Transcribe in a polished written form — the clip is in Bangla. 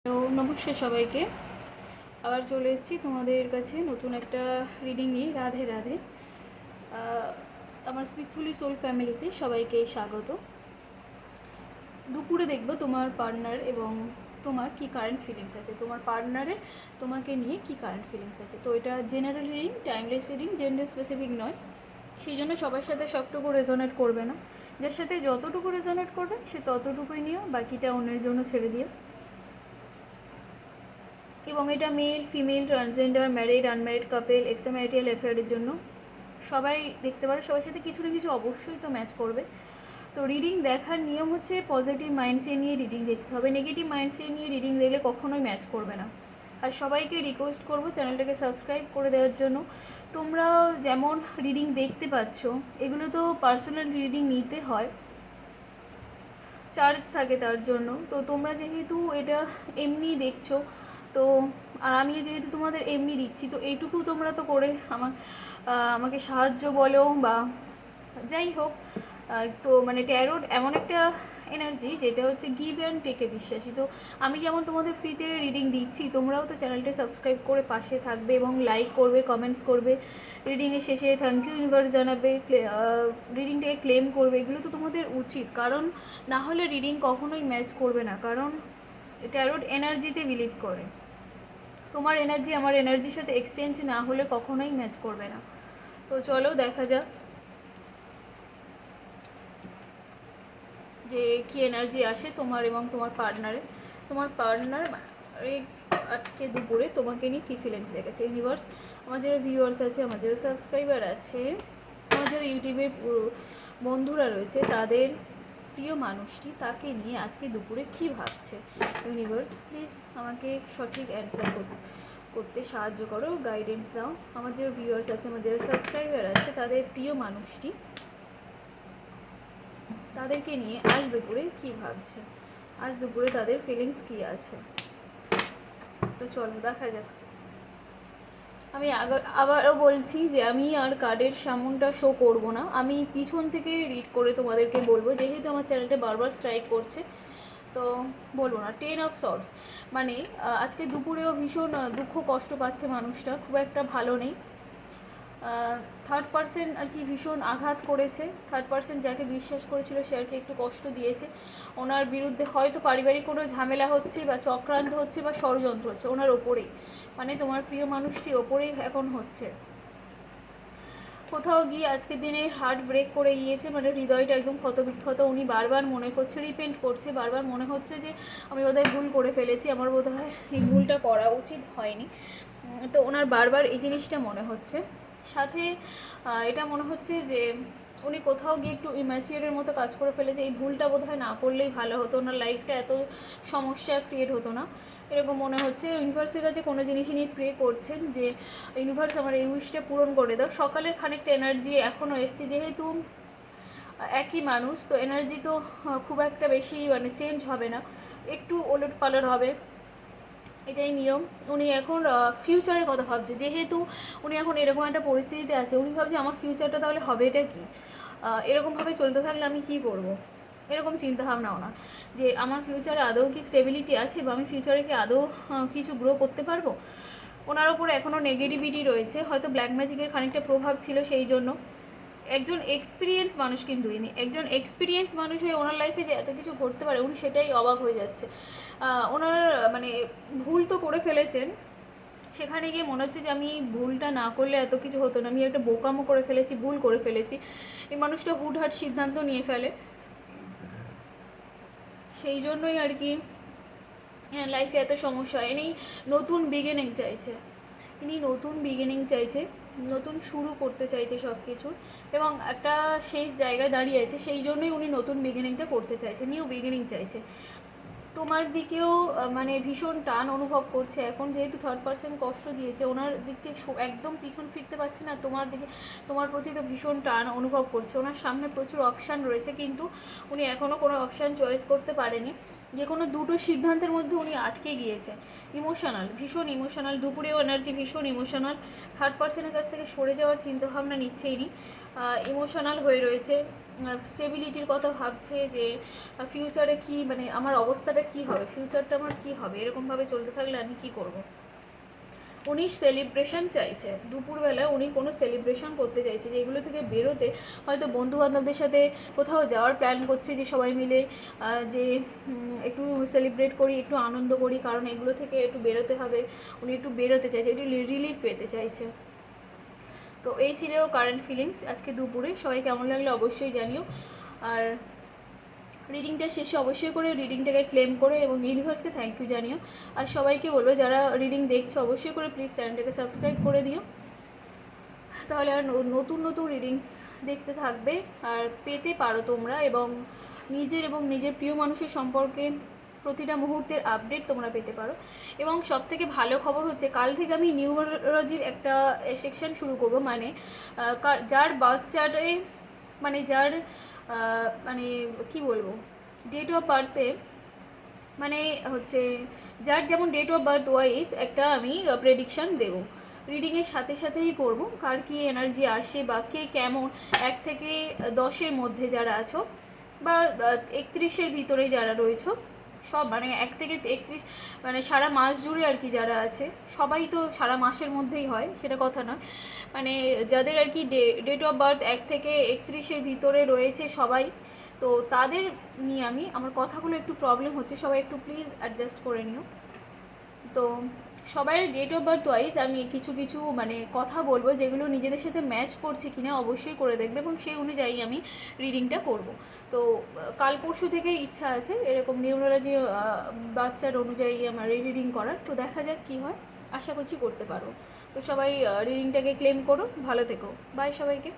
তো নমস্কার সবাইকে, আবার চলে এসেছি তোমাদের কাছে নতুন একটা রিডিং নিয়ে। রাধে রাধে। আমার স্পিকফুলি সোল ফ্যামিলিতে সবাইকে স্বাগত। দুপুরে দেখবো তোমার পার্টনার এবং তোমার কি কারেন্ট ফিলিংস আছে, তোমার পার্টনারের তোমাকে নিয়ে কি কারেন্ট ফিলিংস আছে। তো এটা general reading, timeless reading, gender specific নয়। সেই জন্য সবার সাথে সবটুকু রেজোনেট করবে না। যার সাথে যতটুকু রেজোনেট করবে সে ততটুকুই নিও, বাকিটা অন্যের জন্য ছেড়ে দিও। এবং এটা male, female, transgender, married, unmarried couple, extra marital অ্যাফেয়ারের জন্য সবাই দেখতে পারে। সবার সাথে কিছু না কিছু অবশ্যই তো ম্যাচ করবে। তো রিডিং দেখার নিয়ম হচ্ছে পজিটিভ মাইন্ডসেট নিয়ে রিডিং দেখতে হবে। নেগেটিভ মাইন্ডসেট নিয়ে রিডিং দেখলে কখনোই ম্যাচ করবে না। আর সবাইকে রিকোয়েস্ট করব চ্যানেলটাকে সাবস্ক্রাইব করে দেওয়ার জন্য। তোমরা যেমন রিডিং দেখতে পাচ্ছ, এগুলো তো পার্সোনাল রিডিং নিতে হয়, চার্জ থাকে তার জন্য। তো তোমরা যেহেতু এটা এমনি দেখছো, তো আর আমি যেহেতু তোমাদের এমনি দিচ্ছি, তো এইটুকু তোমরা তো করে আমাকে সাহায্য বলো বা যাই হোক। তো মানে ট্যারোট এমন একটা এনার্জি যেটা হচ্ছে গিভ অ্যান্ড টেকে বিশ্বাসী। তো আমি যেমন তোমাদের ফ্রিতে রিডিং দিচ্ছি, তোমরাও তো চ্যানেলটা সাবস্ক্রাইব করে পাশে থাকবে এবং লাইক করবে, কমেন্টস করবে, রিডিংয়ের শেষে থ্যাংক ইউ ইউনিভার্স জানাবে, রিডিংটাকে ক্লেম করবে। এগুলো তো তোমাদের উচিত, কারণ না হলে রিডিং কখনোই ম্যাচ করবে না। কারণ ট্যারোট এনার্জিতে বিলিভ করে। তোমার এনার্জি আমার এনার্জির সাথে এক্সচেঞ্জ না হলে কখনোই ম্যাচ করবে না। তো চলো দেখা যাক যে কী এনার্জি আসে তোমার এবং তোমার পার্টনারে। তোমার পার্টনার আজকে দুপুরে তোমাকে নিয়ে কী ফিলিংস রেখেছে ইউনিভার্স। আমার যারা ভিউয়ার্স আছে, আমার যারা সাবস্ক্রাইবার আছে, আমার যারা ইউটিউবের বন্ধুরা রয়েছে, তাদের প্রিয় মানুষটি তাকে নিয়ে আজকে দুপুরে কী ভাবছে। ইউনিভার্স প্লিজ আমাকে সঠিক অ্যান্সার করতে সাহায্য করো, গাইডেন্স দাও। আমার যারা ভিউয়ার্স আছে, আমার যারা সাবস্ক্রাইবার আছে, তাদের প্রিয় মানুষটি তাদেরকে নিয়ে আজ দুপুরে কী ভাবছে, আজ দুপুরে তাদের ফিলিংস কী আছে। তো চলো দেখা যাক। আমি আবারও বলছি যে আমি আর কার্ডের সামনটা শো করব না, আমি পিছন থেকে রিড করে তোমাদেরকে বলবো, যেহেতু আমার চ্যানেলটা বারবার স্ট্রাইক করছে তো বলবো না। 10 অফ সর্টস মানে আজকে দুপুরেও ভীষণ দুঃখ কষ্ট পাচ্ছে মানুষটা, খুব একটা ভালো নেই। থার্ড পার্সন আর কি ভীষণ আঘাত করেছে। থার্ড পার্সন যাকে বিশ্বাস করেছিল সে আর কি একটু কষ্ট দিয়েছে। ওনার বিরুদ্ধে হয়তো পারিবারিক কোনো ঝামেলা হচ্ছে বা চক্রান্ত হচ্ছে বা ষড়যন্ত্র হচ্ছে ওনার ওপরেই, মানে তোমার প্রিয় মানুষটির ওপরেই এখন হচ্ছে। কোথাও গিয়ে আজকের দিনে হার্ট ব্রেক করে গিয়েছে, মানে হৃদয়টা একদম ক্ষতবিক্ষত। উনি বারবার মনে করছে, রিপেন্ট করছে, বারবার মনে হচ্ছে যে আমি বোধহয় ভুল করে ফেলেছি, আমার বোধহয় এই ভুলটা করা উচিত হয়নি। তো ওনার বারবার এই জিনিসটা মনে হচ্ছে। সাথে এটা মনে হচ্ছে যে উনি কোথাও গিয়ে একটু ইম্যাচিওরের মতো কাজ করে ফেলেছে। এই ভুলটা বোধহয় না করলেই ভালো হতো, ওনার লাইফটা এত সমস্যা ক্রিয়েট হতো না, এরকম মনে হচ্ছে। ইউনিভার্সের কাছে কোনো জিনিস নিয়ে প্রে করছেন যে ইউনিভার্স আমার এই উইশটা পূরণ করে দাও। সকালের খানিকটা এনার্জি এখনও এসছে, যেহেতু একই মানুষ তো এনার্জি তো খুব একটা বেশি মানে চেঞ্জ হবে না, একটু ওলট পালট হবে, এটাই নিয়ম। উনি এখন ফিউচারের কথা ভাবছে, যেহেতু উনি এখন এরকম একটা পরিস্থিতিতে আছে, উনি ভাবছে আমার ফিউচারটা তাহলে হবে এটা কি, এরকমভাবে চলতে থাকলে আমি কী করব, এরকম চিন্তাভাবনা ওনার, যে আমার ফিউচারে আদৌ কি স্টেবিলিটি আছে বা আমি ফিউচারে কি আদৌ কিছু গ্রো করতে পারবো। ওনার ওপর এখনও নেগেটিভিটি রয়েছে, হয়তো ব্ল্যাক ম্যাজিকের খানিকটা প্রভাব ছিল সেই জন্য। একজন এক্সপিরিয়েন্স মানুষ, কিন্তু ইনি একজন এক্সপিরিয়েন্স মানুষ হয়ে ওনার লাইফে যে এত কিছু ঘটতে পারে উনি সেটাই অবাক হয়ে যাচ্ছে। ওনার মানে ভুল তো করে ফেলেছেন, সেখানে গিয়ে মনে হচ্ছে যে আমি ভুলটা না করলে এত কিছু হতো না, আমি একটা বোকামো করে ফেলেছি, ভুল করে ফেলেছি। এই মানুষটা হুটহাট সিদ্ধান্ত নিয়ে ফেলে, সেই জন্যই আর কি লাইফে এত সমস্যা। ইনি নতুন বিগিনিং চাইছে, ইনি নতুন বিগিনিং চাইছে, নতুন শুরু করতে চাইছে সব কিছুর, এবং একটা শেষ জায়গায় দাঁড়িয়ে আছে, সেই জন্যই উনি নতুন বিগিনিংটা করতে চাইছে, নিউ বিগিনিং চাইছে। তোমার দিকেও মানে ভীষণ টান অনুভব করছে এখন, যেহেতু থার্ড পার্সন কষ্ট দিয়েছে, ওনার দিক থেকে একদম পিছন ফিরতে পারছে না। তোমার দিকে, তোমার প্রতি তো ভীষণ টান অনুভব করছে। ওনার সামনে প্রচুর অপশান রয়েছে, কিন্তু উনি এখনও কোনো অপশান চয়েস করতে পারেনি। যে কোনো দুটো সিদ্ধান্তের মধ্যে উনি আটকে গিয়েছে। ইমোশনাল, ভীষণ ইমোশনাল, দুপুরেও এনার্জি ভীষণ ইমোশনাল, থার্ড পার্সনের কাছ থেকে সরে যাওয়ার চিন্তাভাবনা নিচ্ছেই নি, ইমোশনাল হয়ে রয়েছে, স্টেবিলিটির কথা ভাবছে যে ফিউচারে কি মানে আমার অবস্থাটা কি হবে, ফিউচারটা আমার কি হবে, এরকমভাবে চলতে থাকলে আমি কি করব। উনি সেলিব্রেশন চাইছে, দুপুরবেলায় উনি কোনো সেলিব্রেশন করতে চাইছে, যেগুলো থেকে বেরোতে হয়তো বন্ধুবান্ধবদের সাথে কোথাও যাওয়ার প্ল্যান করছে, যে সবাই মিলে যে একটু সেলিব্রেট করি, একটু আনন্দ করি, কারণ এগুলো থেকে একটু বেরোতে হবে, উনি একটু বেরোতে চাইছে, একটু রিলিফ পেতে চাইছে। তো এই ছিল কারেন্ট ফিলিংস আজকে দুপুরে। সবাই কেমন লাগলো অবশ্যই জানিও। আর রিডিংটা শেষে অবশ্যই করে রিডিংটাকে ক্লেম করো এবং ইউনিভার্সকে থ্যাংক ইউ জানিও। আর সবাইকে বলবো যারা রিডিং দেখছো অবশ্যই করে প্লিজ চ্যানেলটাকে সাবস্ক্রাইব করে দিও, তাহলে আর নতুন নতুন রিডিং দেখতে থাকবে আর পেতে পারো তোমরা, এবং নিজের প্রিয় মানুষের সম্পর্কে প্রতিটা মুহূর্তের আপডেট তোমরা পেতে পারো। এবং সবথেকে ভালো খবর হচ্ছে কাল থেকে আমি নিউমারোলজির একটা সেকশন শুরু করব, মানে যার বাচ্চারে মানে যার মানে কি বলবো ডেট অফ বার্থে মানে হচ্ছে যার যেমন ডেট অফ বার্থ ওয়াইজ একটা আমি প্রেডিকশান দেবো, রিডিংয়ের সাথে সাথেই করব, কার কী এনার্জি আসে বা কে কেমন 1 থেকে 10-এর মধ্যে যারা আছো বা 31-এর ভিতরে যারা রয়েছো সব, মানে 1 থেকে 31 মানে সারা মাস জুড়ে আর কি যারা আছে, সবাই তো সারা মাসের মধ্যেই হয় সেটা কথা নয়, মানে যাদের আর কি ডেট অফ বার্থ 1 থেকে 31-এর ভিতরে রয়েছে সবাই, তো তাদের নিয়ে আমি আমার কথাগুলো একটু প্রবলেম হচ্ছে, সবাই একটু প্লিজ অ্যাডজাস্ট করে নিও। তো সবার ডেট অফ বার্থ ওয়াইজ আমি কিছু কিছু মানে কথা বলবো যেগুলো নিজেদের সাথে ম্যাচ করছে কিনা অবশ্যই করে দেখবে, এবং সেই অনুযায়ী আমি রিডিংটা করব। তো কাল পরশু থেকে ইচ্ছা আছে এরকম নিউরোলজি বাচ্চার অনুযায়ী আমার রিডিং করার, তো দেখা যাক কী হয়, আশা করছি করতে পারো। তো সবাই রিডিংটাকে ক্লেম করো, ভালো থেকো, বাই সবাইকে।